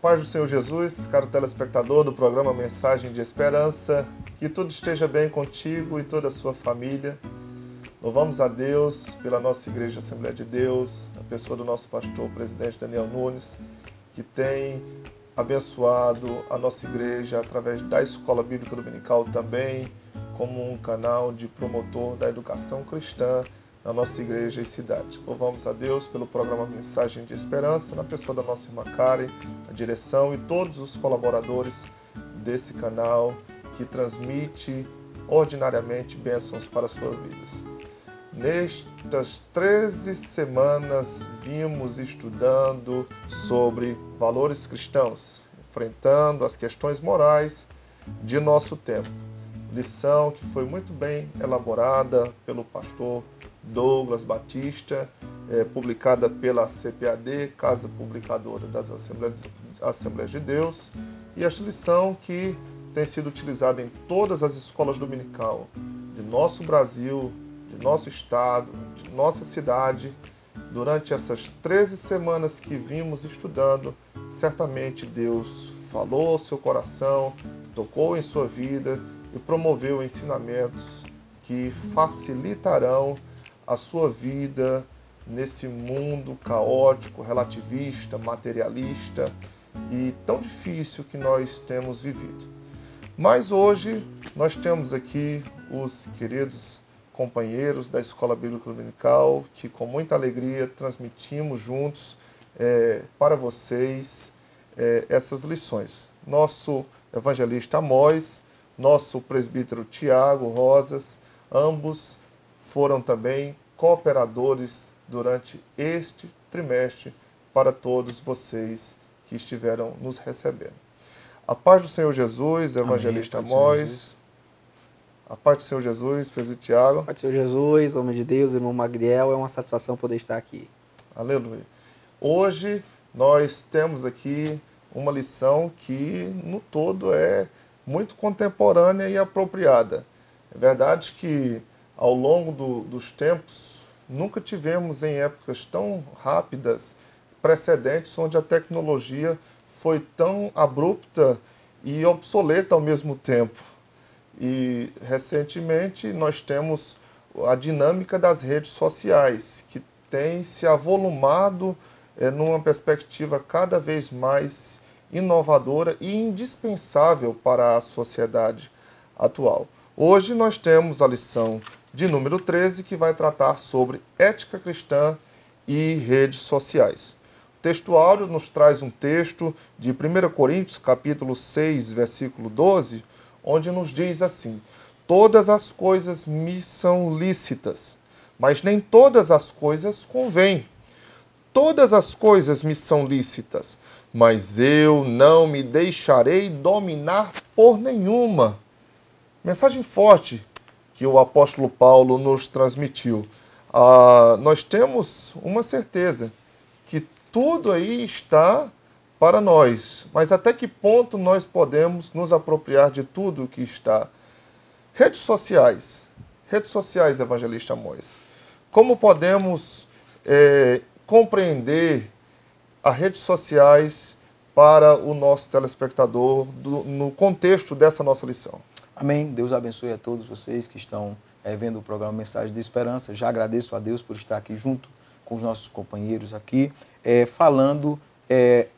paz do Senhor Jesus, caro telespectador do programa Mensagem de Esperança, que tudo esteja bem contigo e toda a sua família. Louvamos a Deus pela nossa Igreja Assembleia de Deus, a pessoa do nosso pastor, o presidente Daniel Nunes, que tem abençoado a nossa igreja através da Escola Bíblica Dominical também, como um canal de promotor da educação cristã na nossa igreja e cidade. Louvamos a Deus pelo programa Mensagem de Esperança, na pessoa da nossa irmã Karen, a direção e todos os colaboradores desse canal que transmite ordinariamente bênçãos para as suas vidas. Nestas 13 semanas vimos estudando sobre valores cristãos, enfrentando as questões morais de nosso tempo. Lição que foi muito bem elaborada pelo pastor Douglas Batista, publicada pela CPAD, Casa Publicadora das Assembleias de Deus, e esta lição que tem sido utilizada em todas as escolas dominical de nosso Brasil, de nosso estado, de nossa cidade. Durante essas 13 semanas que vimos estudando, certamente Deus falou ao seu coração, tocou em sua vida e promoveu ensinamentos que facilitarão a sua vida nesse mundo caótico, relativista, materialista e tão difícil que nós temos vivido. Mas hoje nós temos aqui os queridos companheiros da Escola Bíblica Dominical que com muita alegria transmitimos juntos para vocês essas lições. Nosso evangelista Amós, nosso presbítero Tiago Rosas, ambos foram também cooperadores durante este trimestre para todos vocês que estiveram nos recebendo. A paz do Senhor Jesus, evangelista Amós. A paz do Senhor Jesus, presbítero Tiago. A paz do Senhor Jesus, homem de Deus, irmão Magriel, é uma satisfação poder estar aqui. Aleluia. Hoje nós temos aqui uma lição que no todo é muito contemporânea e apropriada. É verdade que ao longo dos tempos nunca tivemos em épocas tão rápidas precedentes onde a tecnologia foi tão abrupta e obsoleta ao mesmo tempo. E recentemente nós temos a dinâmica das redes sociais, que tem se avolumado numa perspectiva cada vez mais inovadora e indispensável para a sociedade atual. Hoje nós temos a lição de número 13, que vai tratar sobre ética cristã e redes sociais. O textuário nos traz um texto de 1 Coríntios, capítulo 6, versículo 12, onde nos diz assim: todas as coisas me são lícitas, mas nem todas as coisas convêm. Todas as coisas me são lícitas, mas eu não me deixarei dominar por nenhuma. Mensagem forte que o apóstolo Paulo nos transmitiu. Nós temos uma certeza que tudo aí está para nós, mas até que ponto nós podemos nos apropriar de tudo que está? Redes sociais, evangelista Amós. Como podemos compreender as redes sociais para o nosso telespectador no contexto dessa nossa lição? Amém. Deus abençoe a todos vocês que estão vendo o programa Mensagem de Esperança. Já agradeço a Deus por estar aqui junto com os nossos companheiros aqui, falando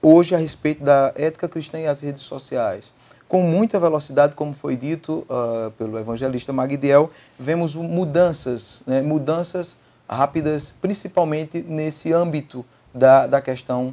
hoje a respeito da ética cristã e as redes sociais. Com muita velocidade, como foi dito pelo evangelista Magdiel, vemos mudanças rápidas, principalmente nesse âmbito da questão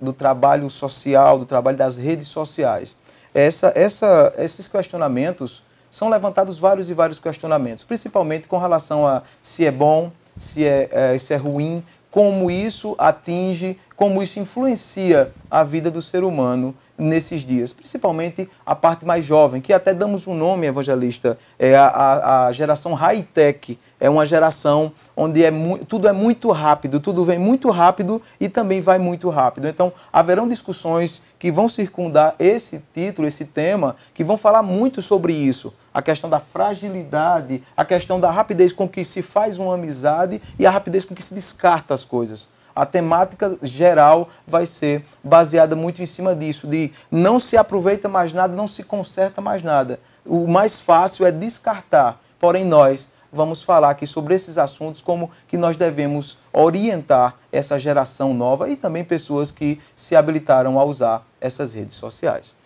do trabalho social, do trabalho das redes sociais. Esses questionamentos, são levantados vários e vários questionamentos, principalmente com relação a se é bom, se é ruim, como isso atinge, como isso influencia a vida do ser humano nesses dias, principalmente a parte mais jovem, que até damos um nome, evangelista, a geração high-tech, é uma geração onde tudo é muito rápido, tudo vem muito rápido e também vai muito rápido. Então, haverão discussões que vão circundar esse título, esse tema, que vão falar muito sobre isso. A questão da fragilidade, a questão da rapidez com que se faz uma amizade e a rapidez com que se descarta as coisas. A temática geral vai ser baseada muito em cima disso, de não se aproveita mais nada, não se conserta mais nada. O mais fácil é descartar, porém nós vamos falar aqui sobre esses assuntos, como que nós devemos orientar essa geração nova e também pessoas que se habilitaram a usar essas redes sociais.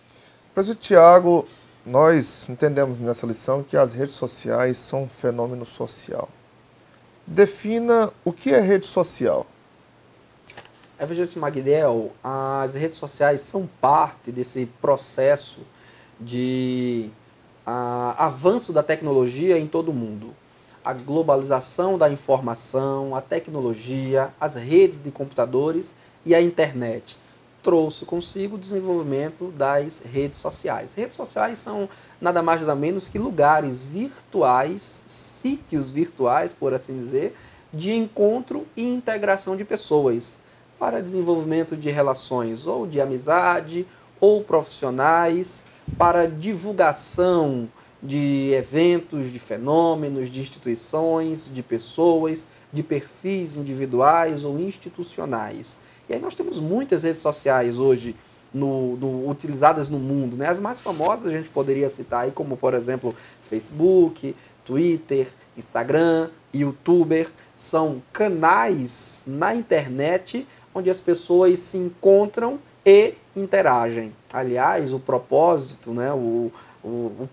Presbítero Tiago, nós entendemos nessa lição que as redes sociais são um fenômeno social. Defina o que é rede social. Evangelista Magdiel, as redes sociais são parte desse processo de avanço da tecnologia em todo o mundo. A globalização da informação, a tecnologia, as redes de computadores e a internet trouxe consigo o desenvolvimento das redes sociais. Redes sociais são nada mais nada menos que lugares virtuais, sítios virtuais, por assim dizer, de encontro e integração de pessoas para desenvolvimento de relações ou de amizade ou profissionais, para divulgação de eventos, de fenômenos, de instituições, de pessoas, de perfis individuais ou institucionais. E aí nós temos muitas redes sociais hoje utilizadas no mundo, né? As mais famosas a gente poderia citar aí, como por exemplo Facebook, Twitter, Instagram, YouTuber. São canais na internet onde as pessoas se encontram e interagem. Aliás, o propósito, né, o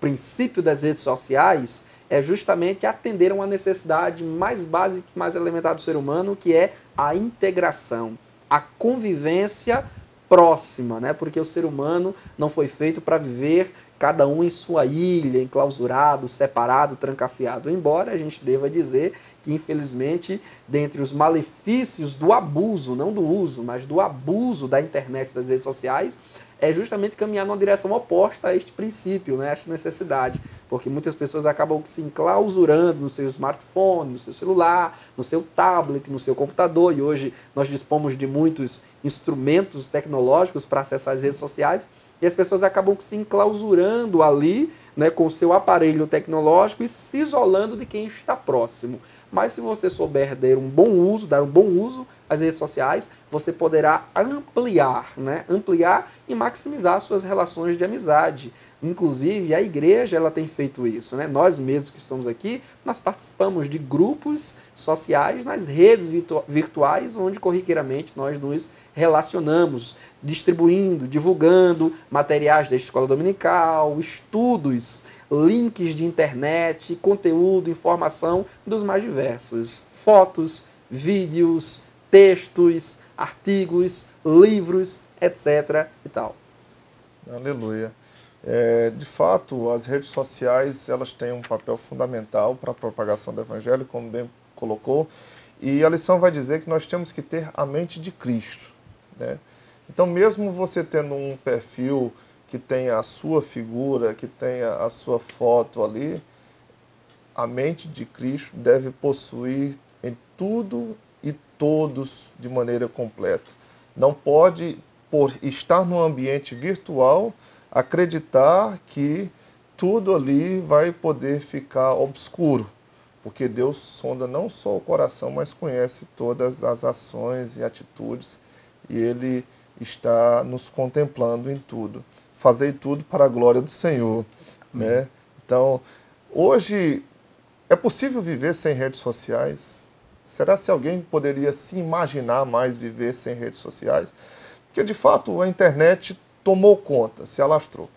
princípio das redes sociais é justamente atender a uma necessidade mais básica e mais elementar do ser humano, que é a integração, a convivência próxima, né? Porque o ser humano não foi feito para viver cada um em sua ilha, enclausurado, separado, trancafiado. Embora a gente deva dizer que, infelizmente, dentre os malefícios do abuso, não do uso, mas do abuso da internet, das redes sociais, é justamente caminhar numa direção oposta a este princípio, né, a esta necessidade. Porque muitas pessoas acabam se enclausurando no seu smartphone, no seu celular, no seu tablet, no seu computador. E hoje nós dispomos de muitos instrumentos tecnológicos para acessar as redes sociais. E as pessoas acabam se enclausurando ali, né, com o seu aparelho tecnológico e se isolando de quem está próximo. Mas se você souber dar um bom uso às redes sociais, você poderá ampliar, né, e maximizar suas relações de amizade. Inclusive, a igreja ela tem feito isso, né? Nós mesmos que estamos aqui, nós participamos de grupos sociais nas redes virtuais, onde corriqueiramente nós nos relacionamos, distribuindo, divulgando materiais da escola dominical, estudos, links de internet, conteúdo, informação dos mais diversos. Fotos, vídeos, textos, artigos, livros, etc. e tal. Aleluia. De fato, as redes sociais elas têm um papel fundamental para a propagação do Evangelho, como bem colocou, e a lição vai dizer que nós temos que ter a mente de Cristo, né? Então, mesmo você tendo um perfil que tenha a sua figura, que tenha a sua foto ali, a mente de Cristo deve possuir em tudo e todos de maneira completa. Não pode, por estar no ambiente virtual, acreditar que tudo ali vai poder ficar obscuro, porque Deus sonda não só o coração, mas conhece todas as ações e atitudes, e Ele está nos contemplando em tudo. Fazei tudo para a glória do Senhor, né? Então, hoje, é possível viver sem redes sociais? Será se alguém poderia se imaginar mais viver sem redes sociais? Porque, de fato, a internet tomou conta, se alastrou.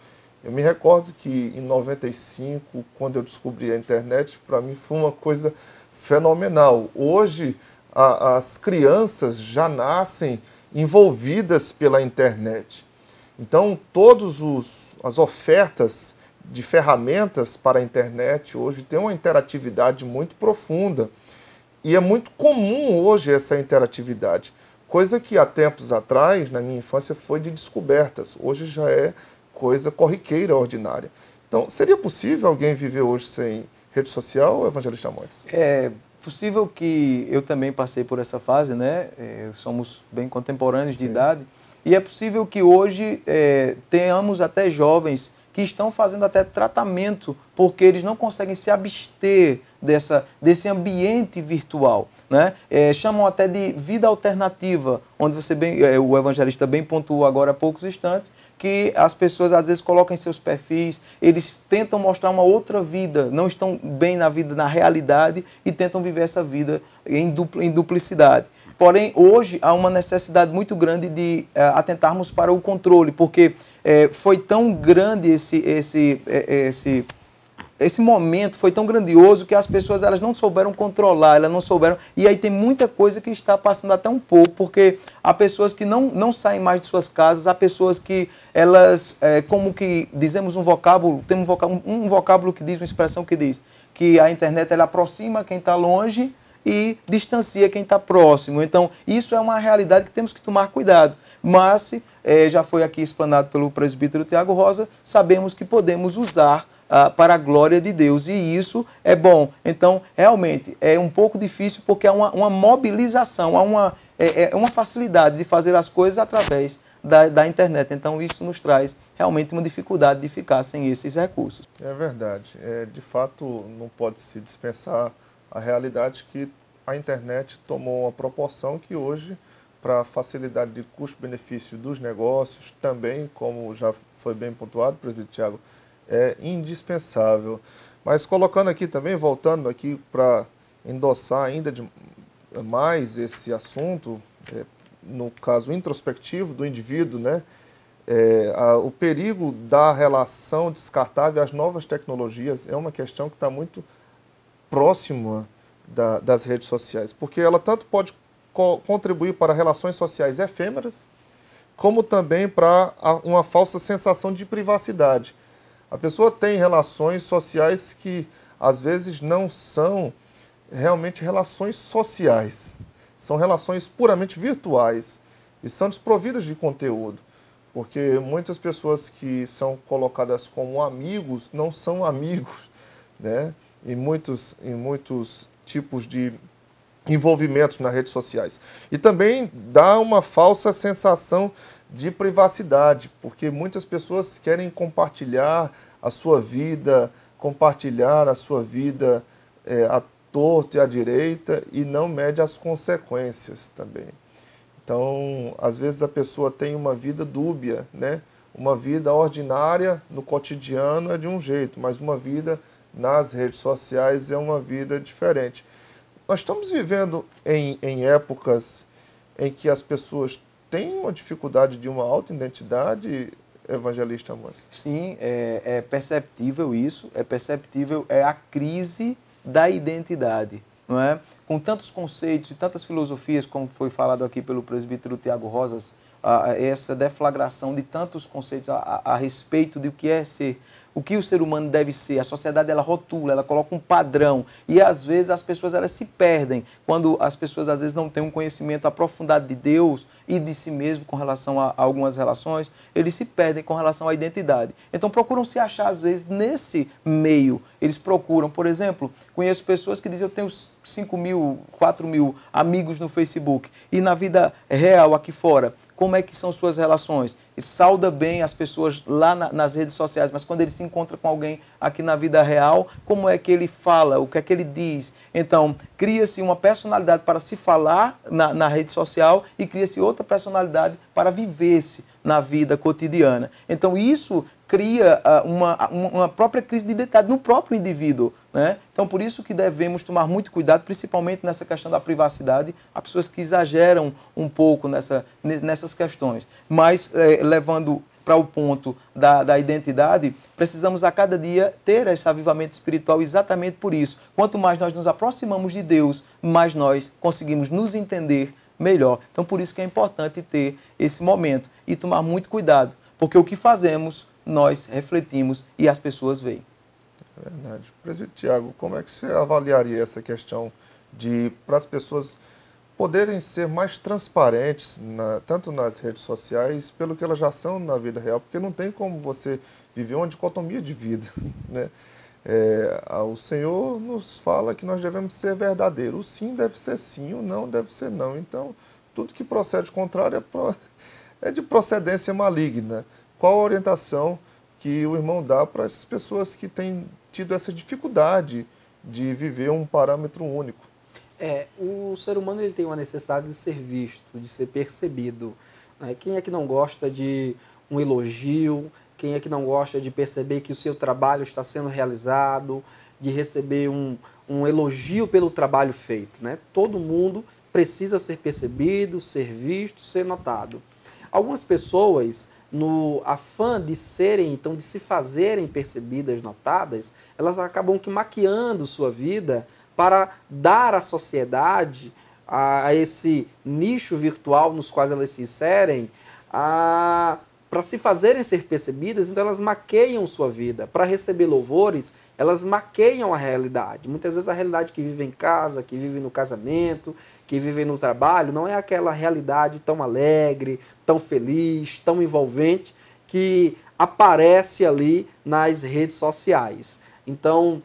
Eu me recordo que em 95, quando eu descobri a internet, para mim foi uma coisa fenomenal. Hoje, as crianças já nascem envolvidas pela internet. Então, todas as ofertas de ferramentas para a internet hoje têm uma interatividade muito profunda. E é muito comum hoje essa interatividade. Coisa que há tempos atrás, na minha infância, foi de descobertas. Hoje já é coisa corriqueira, ordinária. Então, seria possível alguém viver hoje sem rede social, Evangelista Amós? É possível que eu também passei por essa fase, né? Somos bem contemporâneos de idade. E é possível que hoje tenhamos até jovens que estão fazendo até tratamento, porque eles não conseguem se abster desse ambiente virtual, né? Chamam até de vida alternativa, onde o evangelista bem pontuou agora há poucos instantes, que as pessoas às vezes colocam em seus perfis, eles tentam mostrar uma outra vida, não estão bem na vida, na realidade, e tentam viver essa vida em duplicidade. Porém, hoje há uma necessidade muito grande de atentarmos para o controle, porque foi tão grande esse momento, foi tão grandioso que as pessoas elas não souberam controlar, elas não souberam... E aí tem muita coisa que está passando até um pouco, porque há pessoas que não saem mais de suas casas, há pessoas que elas, como que dizemos um vocábulo, tem um vocábulo que diz, uma expressão que diz que a internet ela aproxima quem está longe e distancia quem está próximo. Então, isso é uma realidade que temos que tomar cuidado. Mas, já foi aqui explanado pelo presbítero Tiago Rosa, sabemos que podemos usar para a glória de Deus, e isso é bom. Então, realmente, é um pouco difícil porque há uma mobilização, há uma facilidade de fazer as coisas através da internet. Então, isso nos traz realmente uma dificuldade de ficar sem esses recursos. É verdade. De fato, não pode se dispensar a realidade que a internet tomou uma proporção que hoje, para a facilidade de custo-benefício dos negócios, também, como já foi bem pontuado, presbítero Tiago, é indispensável. Mas colocando aqui também, voltando aqui para endossar ainda mais esse assunto, no caso introspectivo do indivíduo, né? O perigo da relação descartável às novas tecnologias é uma questão que está muito próxima das redes sociais, porque ela tanto pode contribuir para relações sociais efêmeras, como também para uma falsa sensação de privacidade. A pessoa tem relações sociais que, às vezes, não são realmente relações sociais. São relações puramente virtuais e são desprovidas de conteúdo. Porque muitas pessoas que são colocadas como amigos não são amigos, né? Em muitos tipos de envolvimentos nas redes sociais. E também dá uma falsa sensação de privacidade, porque muitas pessoas querem compartilhar a sua vida à torta e à direita e não mede as consequências também. Então, às vezes a pessoa tem uma vida dúbia, né? Uma vida ordinária no cotidiano é de um jeito, mas uma vida nas redes sociais é uma vida diferente. Nós estamos vivendo em épocas em que as pessoas têm uma dificuldade de uma autoidentidade, evangelista Amâncio? Sim, é perceptível isso, é perceptível a crise da identidade, não é? Com tantos conceitos e tantas filosofias, como foi falado aqui pelo presbítero Tiago Rosas, essa deflagração de tantos conceitos a respeito de o que é ser, o que o ser humano deve ser. A sociedade ela rotula, ela coloca um padrão e às vezes as pessoas elas se perdem quando as pessoas às vezes não têm um conhecimento aprofundado de Deus e de si mesmo com relação a algumas relações, eles se perdem com relação à identidade. Então procuram se achar às vezes nesse meio. Eles procuram, por exemplo, conheço pessoas que dizem eu tenho 5.000, 4.000 amigos no Facebook e na vida real aqui fora, como é que são suas relações? Ele sauda bem as pessoas lá nas redes sociais, mas quando ele se encontra com alguém aqui na vida real, como é que ele fala? O que é que ele diz? Então, cria-se uma personalidade para se falar na rede social e cria-se outra personalidade para viver-se na vida cotidiana. Então, isso cria uma própria crise de identidade no próprio indivíduo, né? Então, por isso que devemos tomar muito cuidado, principalmente nessa questão da privacidade. Há pessoas que exageram um pouco nessas questões, mas levando para o ponto da identidade, precisamos a cada dia ter esse avivamento espiritual exatamente por isso. Quanto mais nós nos aproximamos de Deus, mais nós conseguimos nos entender melhor. Então, por isso que é importante ter esse momento e tomar muito cuidado, porque o que fazemos, nós refletimos e as pessoas veem. É verdade. Presbítero Tiago, como é que você avaliaria essa questão para as pessoas poderem ser mais transparentes, tanto nas redes sociais, pelo que elas já são na vida real, porque não tem como você viver uma dicotomia de vida, né? O Senhor nos fala que nós devemos ser verdadeiros. O sim deve ser sim, o não deve ser não. Então, tudo que procede contrário é de procedência maligna. Qual a orientação que o irmão dá para essas pessoas que têm tido essa dificuldade de viver um parâmetro único. O ser humano ele tem uma necessidade de ser visto, de ser percebido. Né? Quem é que não gosta de um elogio? Quem é que não gosta de perceber que o seu trabalho está sendo realizado, de receber um elogio pelo trabalho feito? Né? Todo mundo precisa ser percebido, ser visto, ser notado. Algumas pessoas, no afã de serem, então, de se fazerem percebidas, notadas, elas acabam que maquiando sua vida para dar à sociedade, a esse nicho virtual nos quais elas se inserem, para se fazerem ser percebidas, então elas maqueiam sua vida. Para receber louvores, elas maqueiam a realidade. Muitas vezes a realidade que vive em casa, que vive no casamento, que vive no trabalho, não é aquela realidade tão alegre, tão feliz, tão envolvente, que aparece ali nas redes sociais. Então,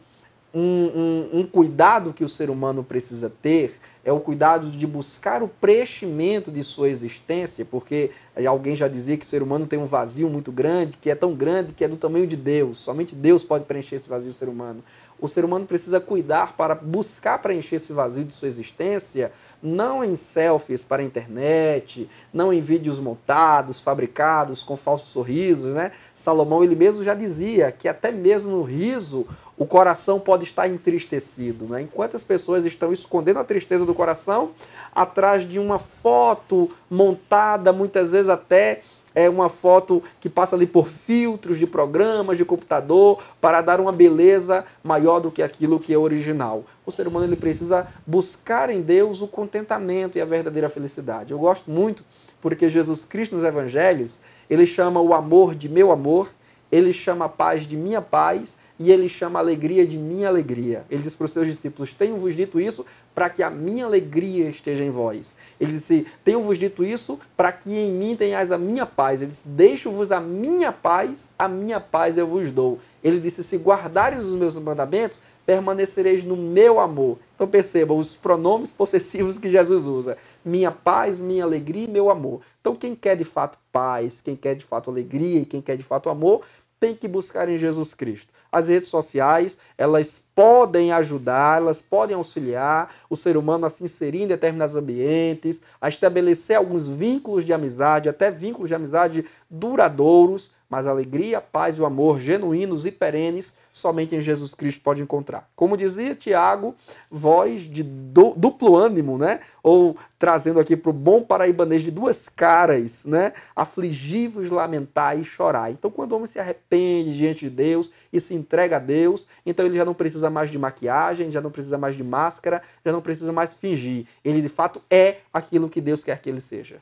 um cuidado que o ser humano precisa ter é o cuidado de buscar o preenchimento de sua existência, porque alguém já dizia que o ser humano tem um vazio muito grande, que é tão grande que é do tamanho de Deus. Somente Deus pode preencher esse vazio do ser humano. O ser humano precisa cuidar para buscar preencher esse vazio de sua existência, não em selfies para a internet, não em vídeos montados, fabricados, com falsos sorrisos, né? Salomão, ele mesmo já dizia que até mesmo no riso o coração pode estar entristecido, né? Enquanto as pessoas estão escondendo a tristeza do coração atrás de uma foto montada, muitas vezes até uma foto que passa ali por filtros de programas, de computador, para dar uma beleza maior do que aquilo que é original. O ser humano ele precisa buscar em Deus o contentamento e a verdadeira felicidade. Eu gosto muito porque Jesus Cristo nos evangelhos, ele chama o amor de meu amor, ele chama a paz de minha paz, e ele chama a alegria de minha alegria. Ele diz para os seus discípulos, tenho-vos dito isso para que a minha alegria esteja em vós. Ele disse, tenho-vos dito isso para que em mim tenhais a minha paz. Ele disse, deixo-vos a minha paz eu vos dou. Ele disse, se guardares os meus mandamentos, permanecereis no meu amor. Então perceba os pronomes possessivos que Jesus usa. Minha paz, minha alegria e meu amor. Então quem quer de fato paz, quem quer de fato alegria e quem quer de fato amor, tem que buscar em Jesus Cristo. As redes sociais, elas podem ajudar, elas podem auxiliar o ser humano a se inserir em determinados ambientes, a estabelecer alguns vínculos de amizade, até vínculos de amizade duradouros, mas a alegria, a paz e o amor genuínos e perenes somente em Jesus Cristo pode encontrar. Como dizia Tiago, voz de duplo ânimo, né? Ou trazendo aqui para o bom paraibanês de duas caras, né? Afligi-vos, lamentai e chorai. Então, quando o homem se arrepende diante de Deus e se entrega a Deus, então ele já não precisa mais de maquiagem, já não precisa mais de máscara, já não precisa mais fingir. Ele, de fato, é aquilo que Deus quer que ele seja.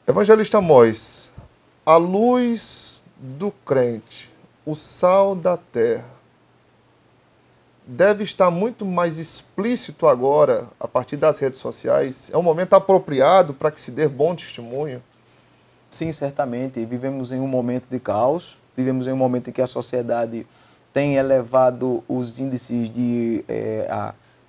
Evangelista Amós, a luz do crente, o sal da terra, deve estar muito mais explícito agora, a partir das redes sociais. É um momento apropriado para que se dê bom testemunho? Sim, certamente. Vivemos em um momento de caos, vivemos em um momento em que a sociedade tem elevado os índices de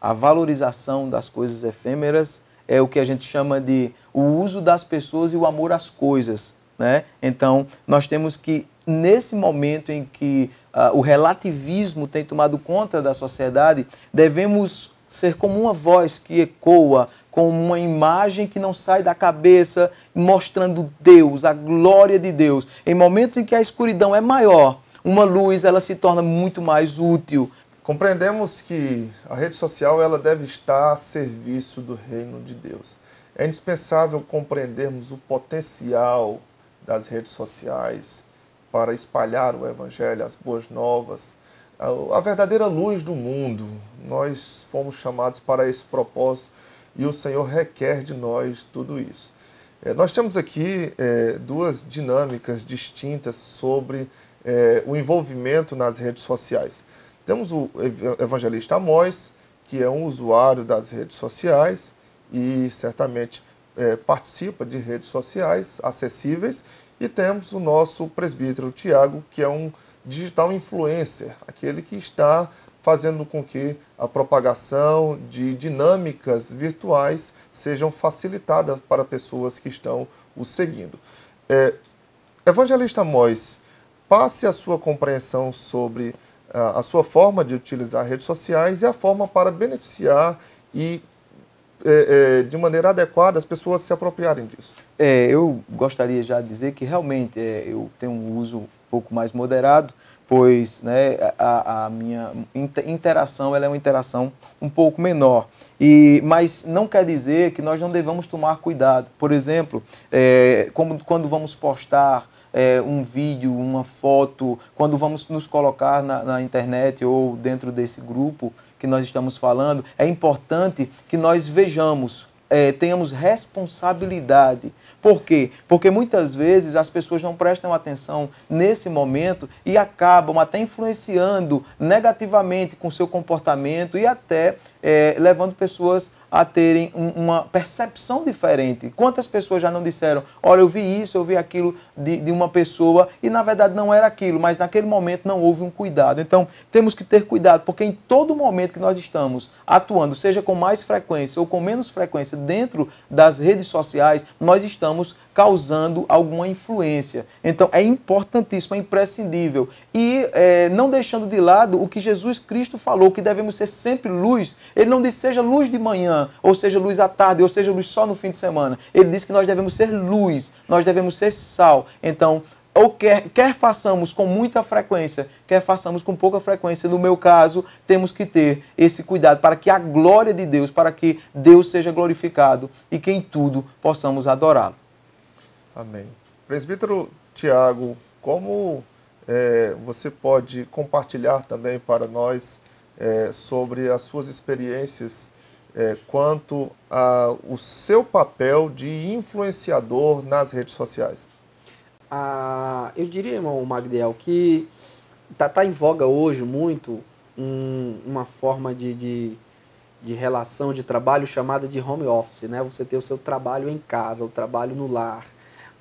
a valorização das coisas efêmeras, é o que a gente chama de o uso das pessoas e o amor às coisas, né? Então, nós temos que, nesse momento em que o relativismo tem tomado conta da sociedade, devemos ser como uma voz que ecoa, com uma imagem que não sai da cabeça, mostrando Deus, a glória de Deus. Em momentos em que a escuridão é maior, uma luz ela se torna muito mais útil. Compreendemos que a rede social ela deve estar a serviço do reino de Deus. É indispensável compreendermos o potencial das redes sociais para espalhar o Evangelho, as boas novas, a verdadeira luz do mundo. Nós fomos chamados para esse propósito e o Senhor requer de nós tudo isso. Nós temos aqui duas dinâmicas distintas sobre o envolvimento nas redes sociais. Temos o evangelista Amós, que é um usuário das redes sociais e certamente participa de redes sociais acessíveis, e temos o nosso presbítero Tiago, que é um digital influencer, aquele que está fazendo com que a propagação de dinâmicas virtuais sejam facilitadas para pessoas que estão o seguindo. Evangelista Amós, passe a sua compreensão sobre a sua forma de utilizar redes sociais e a forma para beneficiar e, de maneira adequada, as pessoas se apropriarem disso. Eu gostaria já de dizer que realmente eu tenho um uso um pouco mais moderado, pois, né, a minha interação ela é uma interação um pouco menor. Mas não quer dizer que nós não devamos tomar cuidado. Por exemplo, quando vamos postar um vídeo, uma foto, quando vamos nos colocar na internet ou dentro desse grupo que nós estamos falando, é importante que nós vejamos, tenhamos responsabilidade. Por quê? Porque muitas vezes as pessoas não prestam atenção nesse momento e acabam até influenciando negativamente com seu comportamento e até levando pessoas a terem uma percepção diferente. Quantas pessoas já não disseram, olha, eu vi isso, eu vi aquilo de uma pessoa e na verdade não era aquilo, mas naquele momento não houve um cuidado. Então temos que ter cuidado, porque em todo momento que nós estamos atuando, seja com mais frequência ou com menos frequência dentro das redes sociais, nós estamos causando alguma influência. Então é importantíssimo, é imprescindível. E não deixando de lado o que Jesus Cristo falou, que devemos ser sempre luz. Ele não disse seja luz de manhã, ou seja luz à tarde, ou seja luz só no fim de semana. Ele disse que nós devemos ser luz, nós devemos ser sal. Então, ou quer façamos com muita frequência, quer façamos com pouca frequência, no meu caso, temos que ter esse cuidado para que a glória de Deus, para que Deus seja glorificado e que em tudo possamos adorá-lo. Amém. Presbítero Tiago, como você pode compartilhar também para nós sobre as suas experiências quanto ao seu papel de influenciador nas redes sociais? Eu diria, irmão Magdiel, que tá em voga hoje muito uma forma de relação de trabalho chamada de home office, né? Você ter o seu trabalho em casa, o trabalho no lar.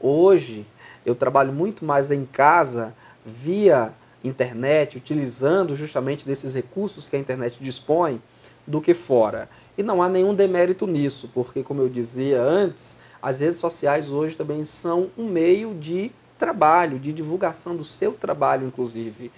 Hoje, eu trabalho muito mais em casa, via internet, utilizando justamente desses recursos que a internet dispõe, do que fora. E não há nenhum demérito nisso, porque, como eu dizia antes, as redes sociais hoje também são um meio de trabalho, de divulgação do seu trabalho, inclusive.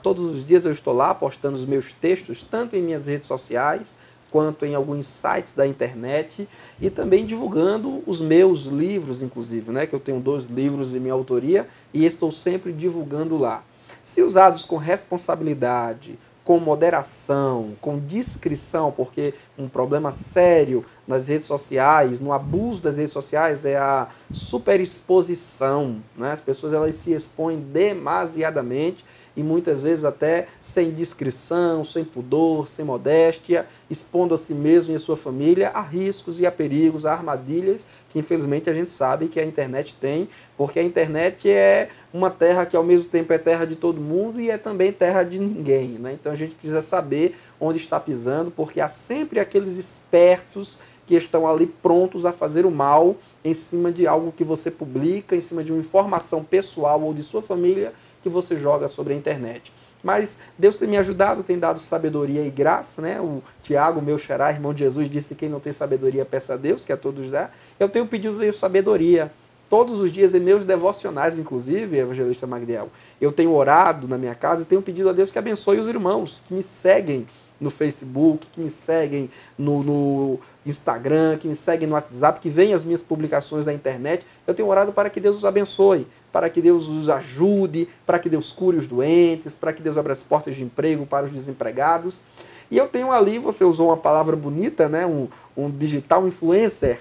Todos os dias eu estou lá postando os meus textos, tanto em minhas redes sociais, quanto em alguns sites da internet, e também divulgando os meus livros, inclusive, né? Que eu tenho 2 livros de minha autoria e estou sempre divulgando lá. Se usados com responsabilidade, com moderação, com discrição, porque um problema sério nas redes sociais, no abuso das redes sociais, é a superexposição, né? As pessoas elas se expõem demasiadamente e muitas vezes até sem discrição, sem pudor, sem modéstia, expondo a si mesmo e a sua família a riscos e a perigos, a armadilhas que infelizmente a gente sabe que a internet tem, porque a internet é uma terra que ao mesmo tempo é terra de todo mundo e é também terra de ninguém, né? Então a gente precisa saber onde está pisando, porque há sempre aqueles espertos que estão ali prontos a fazer o mal em cima de algo que você publica, em cima de uma informação pessoal ou de sua família que você joga sobre a internet. Mas Deus tem me ajudado, tem dado sabedoria e graça, né? O Tiago, meu xará, irmão de Jesus, disse que quem não tem sabedoria peça a Deus, que a todos dá. Eu tenho pedido a Deus sabedoria todos os dias em meus devocionais, inclusive, evangelista Magdiel. Eu tenho orado na minha casa e tenho pedido a Deus que abençoe os irmãos que me seguem no Facebook, que me seguem no Instagram, que me seguem no WhatsApp, que veem as minhas publicações na internet. Eu tenho orado para que Deus os abençoe, para que Deus os ajude, para que Deus cure os doentes, para que Deus abra as portas de emprego para os desempregados. E eu tenho ali, você usou uma palavra bonita, né? um digital influencer,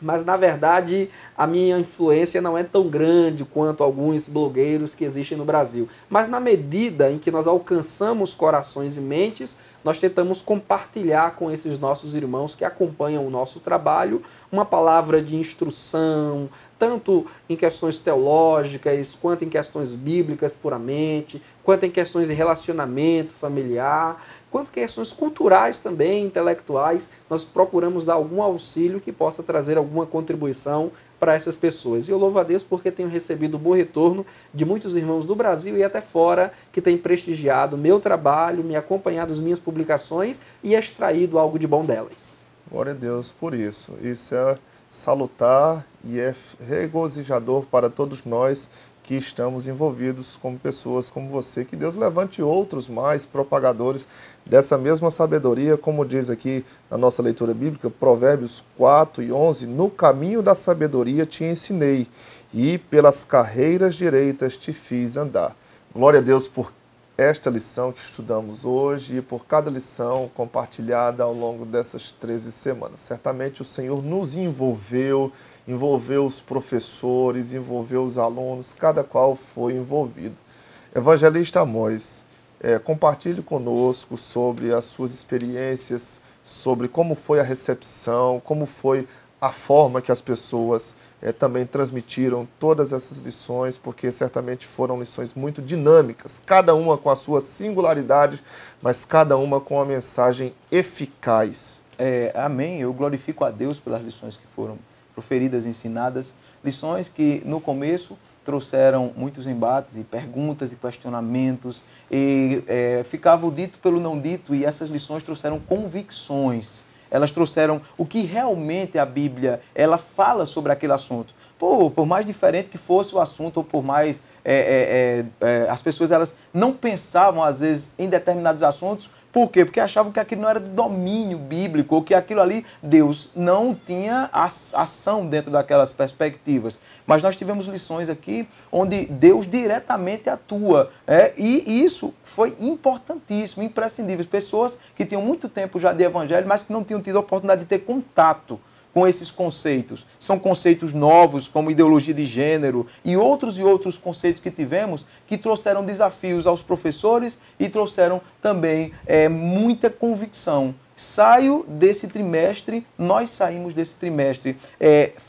mas na verdade a minha influência não é tão grande quanto alguns blogueiros que existem no Brasil. Mas na medida em que nós alcançamos corações e mentes, nós tentamos compartilhar com esses nossos irmãos que acompanham o nosso trabalho uma palavra de instrução, tanto em questões teológicas, quanto em questões bíblicas puramente, quanto em questões de relacionamento familiar, quanto em questões culturais também, intelectuais. Nós procuramos dar algum auxílio que possa trazer alguma contribuição para essas pessoas. E eu louvo a Deus porque tenho recebido bom retorno de muitos irmãos do Brasil e até fora que têm prestigiado o meu trabalho, me acompanhado as minhas publicações e extraído algo de bom delas. Glória a Deus por isso. Isso é salutar e é regozijador para todos nós que aqui estamos envolvidos como pessoas como você. Que Deus levante outros mais propagadores dessa mesma sabedoria, como diz aqui na nossa leitura bíblica, Provérbios 4:11, no caminho da sabedoria te ensinei, e pelas carreiras direitas te fiz andar. Glória a Deus por esta lição que estudamos hoje e por cada lição compartilhada ao longo dessas 13 semanas. Certamente o Senhor nos envolveu os professores, envolveu os alunos, cada qual foi envolvido. Evangelista Amós, compartilhe conosco sobre as suas experiências, sobre como foi a recepção, como foi a forma que as pessoas também transmitiram todas essas lições, porque certamente foram lições muito dinâmicas, cada uma com a sua singularidade, mas cada uma com uma mensagem eficaz. Amém. Eu glorifico a Deus pelas lições que foram proferidas, ensinadas, lições que no começo trouxeram muitos embates e perguntas e questionamentos, e ficava o dito pelo não dito, e essas lições trouxeram convicções. Elas trouxeram o que realmente a Bíblia ela fala sobre aquele assunto. Por mais diferente que fosse o assunto, ou por mais... as pessoas elas não pensavam, às vezes, em determinados assuntos. Por quê? Porque achavam que aquilo não era do domínio bíblico, ou que aquilo ali, Deus não tinha ação dentro daquelas perspectivas. Mas nós tivemos lições aqui onde Deus diretamente atua. E isso foi importantíssimo, imprescindível. Pessoas que tinham muito tempo já de evangelho, mas que não tinham tido a oportunidade de ter contato com esses conceitos. São conceitos novos, como ideologia de gênero e outros conceitos que tivemos, que trouxeram desafios aos professores e trouxeram também muita convicção. Nós saímos desse trimestre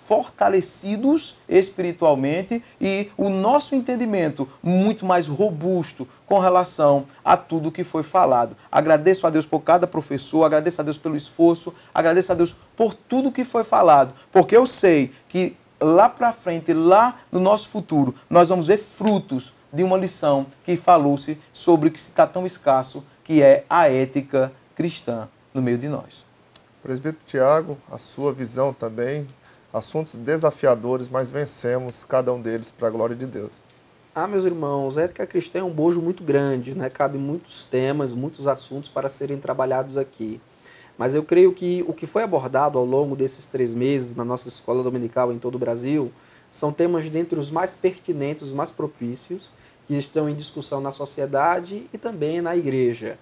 fortalecidos espiritualmente e o nosso entendimento muito mais robusto com relação a tudo que foi falado. Agradeço a Deus por cada professor, agradeço a Deus pelo esforço, agradeço a Deus por tudo que foi falado, porque eu sei que lá para frente, lá no nosso futuro, nós vamos ver frutos de uma lição que falou-se sobre o que está tão escasso, que é a ética cristã no meio de nós. Presbítero Tiago, a sua visão também, assuntos desafiadores, mas vencemos cada um deles para a glória de Deus. Meus irmãos, a ética cristã é um bojo muito grande, né? Cabe muitos temas, muitos assuntos para serem trabalhados aqui. Mas eu creio que o que foi abordado ao longo desses 3 meses na nossa escola dominical em todo o Brasil são temas dentre os mais pertinentes, os mais propícios, que estão em discussão na sociedade e também na igreja.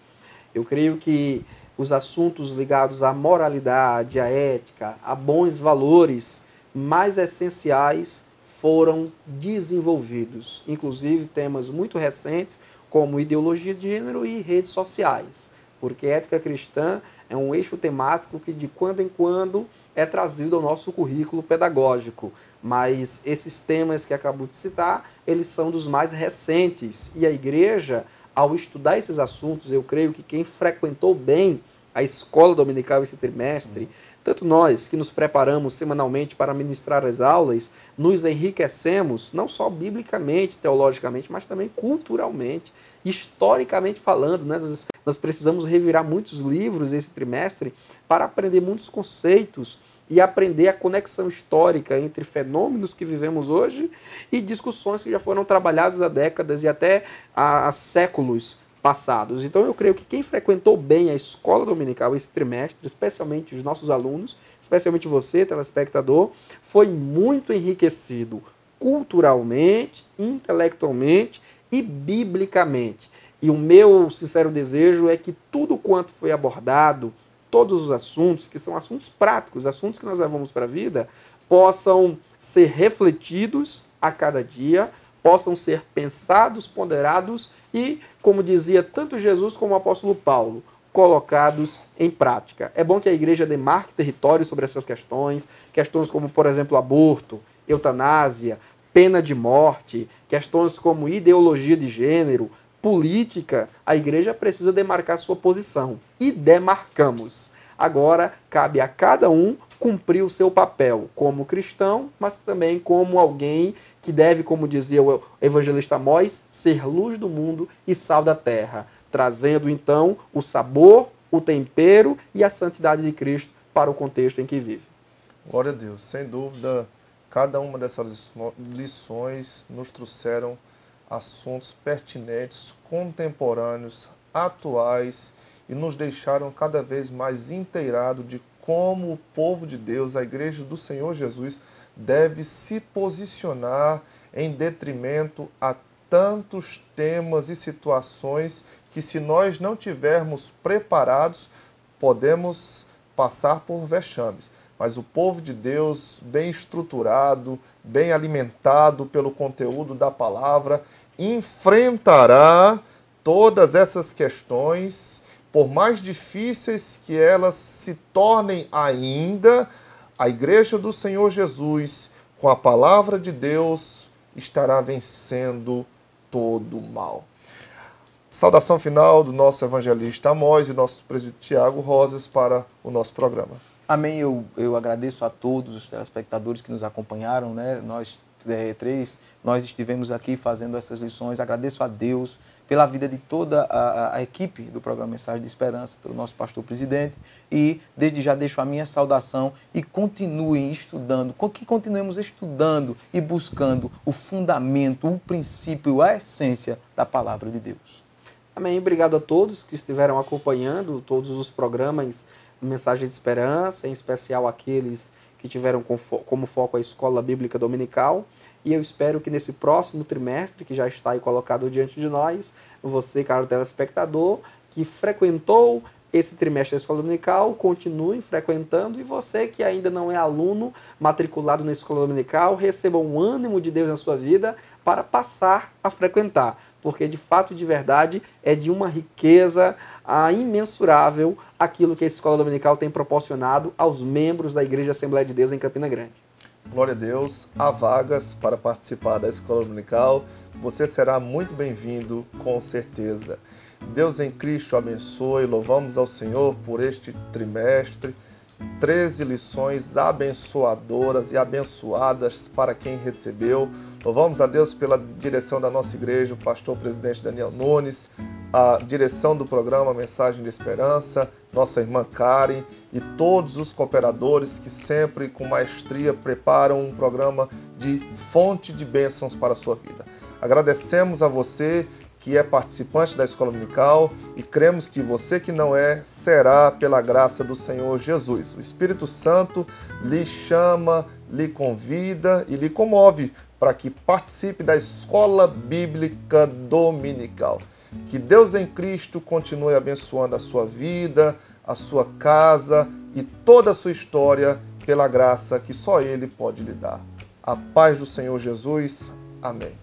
Eu creio que os assuntos ligados à moralidade, à ética, a bons valores mais essenciais foram desenvolvidos. Inclusive temas muito recentes como ideologia de gênero e redes sociais. Porque ética cristã é um eixo temático que de quando em quando é trazido ao nosso currículo pedagógico. Mas esses temas que acabo de citar, eles são dos mais recentes. E a igreja, ao estudar esses assuntos, eu creio que quem frequentou bem a escola dominical esse trimestre, tanto nós que nos preparamos semanalmente para ministrar as aulas, nos enriquecemos, não só biblicamente, teologicamente, mas também culturalmente, historicamente falando, né? Nós precisamos revirar muitos livros esse trimestre para aprender muitos conceitos e aprender a conexão histórica entre fenômenos que vivemos hoje e discussões que já foram trabalhadas há décadas e até há séculos passados. Então eu creio que quem frequentou bem a escola dominical esse trimestre, especialmente os nossos alunos, especialmente você, telespectador, foi muito enriquecido culturalmente, intelectualmente e biblicamente. E o meu sincero desejo é que tudo quanto foi abordado, todos os assuntos, que são assuntos práticos, assuntos que nós levamos para a vida, possam ser refletidos a cada dia, possam ser pensados, ponderados e, como dizia tanto Jesus como o apóstolo Paulo, colocados em prática. É bom que a igreja demarque território sobre essas questões como, por exemplo, aborto, eutanásia, pena de morte, questões como ideologia de gênero, política. A igreja precisa demarcar sua posição. E demarcamos. Agora, cabe a cada um cumprir o seu papel como cristão, mas também como alguém que deve, como dizia o evangelista Amós, ser luz do mundo e sal da terra, trazendo então o sabor, o tempero e a santidade de Cristo para o contexto em que vive. Glória a Deus. Sem dúvida, Cada uma dessas lições nos trouxeram assuntos pertinentes, contemporâneos, atuais e nos deixaram cada vez mais inteirados de como o povo de Deus, a Igreja do Senhor Jesus, deve se posicionar em detrimento a tantos temas e situações que, se nós não tivermos preparados, podemos passar por vexames. Mas o povo de Deus, bem estruturado, bem alimentado pelo conteúdo da palavra, enfrentará todas essas questões, por mais difíceis que elas se tornem ainda. A Igreja do Senhor Jesus, com a palavra de Deus, estará vencendo todo o mal. Saudação final do nosso evangelista Amós e nosso presbítero Tiago Rosas para o nosso programa. Amém. Eu agradeço a todos os telespectadores que nos acompanharam, né? Nós estivemos aqui fazendo essas lições. Agradeço a Deus pela vida de toda a equipe do programa Mensagem de Esperança, pelo nosso pastor presidente, e desde já deixo a minha saudação e continuem estudando, que continuemos estudando e buscando o fundamento, o princípio, a essência da palavra de Deus. Amém. Obrigado a todos que estiveram acompanhando todos os programas Mensagem de Esperança, em especial aqueles que tiveram como foco a Escola Bíblica Dominical. E eu espero que nesse próximo trimestre, que já está aí colocado diante de nós, você, caro telespectador, que frequentou esse trimestre da Escola Dominical, continue frequentando, e você que ainda não é aluno matriculado na Escola Dominical, receba um ânimo de Deus na sua vida para passar a frequentar, porque de fato e de verdade é de uma riqueza imensurável aquilo que a Escola Dominical tem proporcionado aos membros da Igreja Assembleia de Deus em Campina Grande. Glória a Deus, há vagas para participar da Escola Dominical, você será muito bem-vindo, com certeza. Deus em Cristo abençoe, louvamos ao Senhor por este trimestre, 13 lições abençoadoras e abençoadas para quem recebeu. Louvamos a Deus pela direção da nossa igreja, o pastor presidente Daniel Nunes, a direção do programa Mensagem de Esperança, nossa irmã Karen e todos os cooperadores que sempre com maestria preparam um programa de fonte de bênçãos para a sua vida. Agradecemos a você que é participante da Escola Dominical e cremos que você que não é, será pela graça do Senhor Jesus. O Espírito Santo lhe chama, lhe convida e lhe comove para que participe da Escola Bíblica Dominical. Que Deus em Cristo continue abençoando a sua vida, a sua casa e toda a sua história pela graça que só Ele pode lhe dar. A paz do Senhor Jesus. Amém.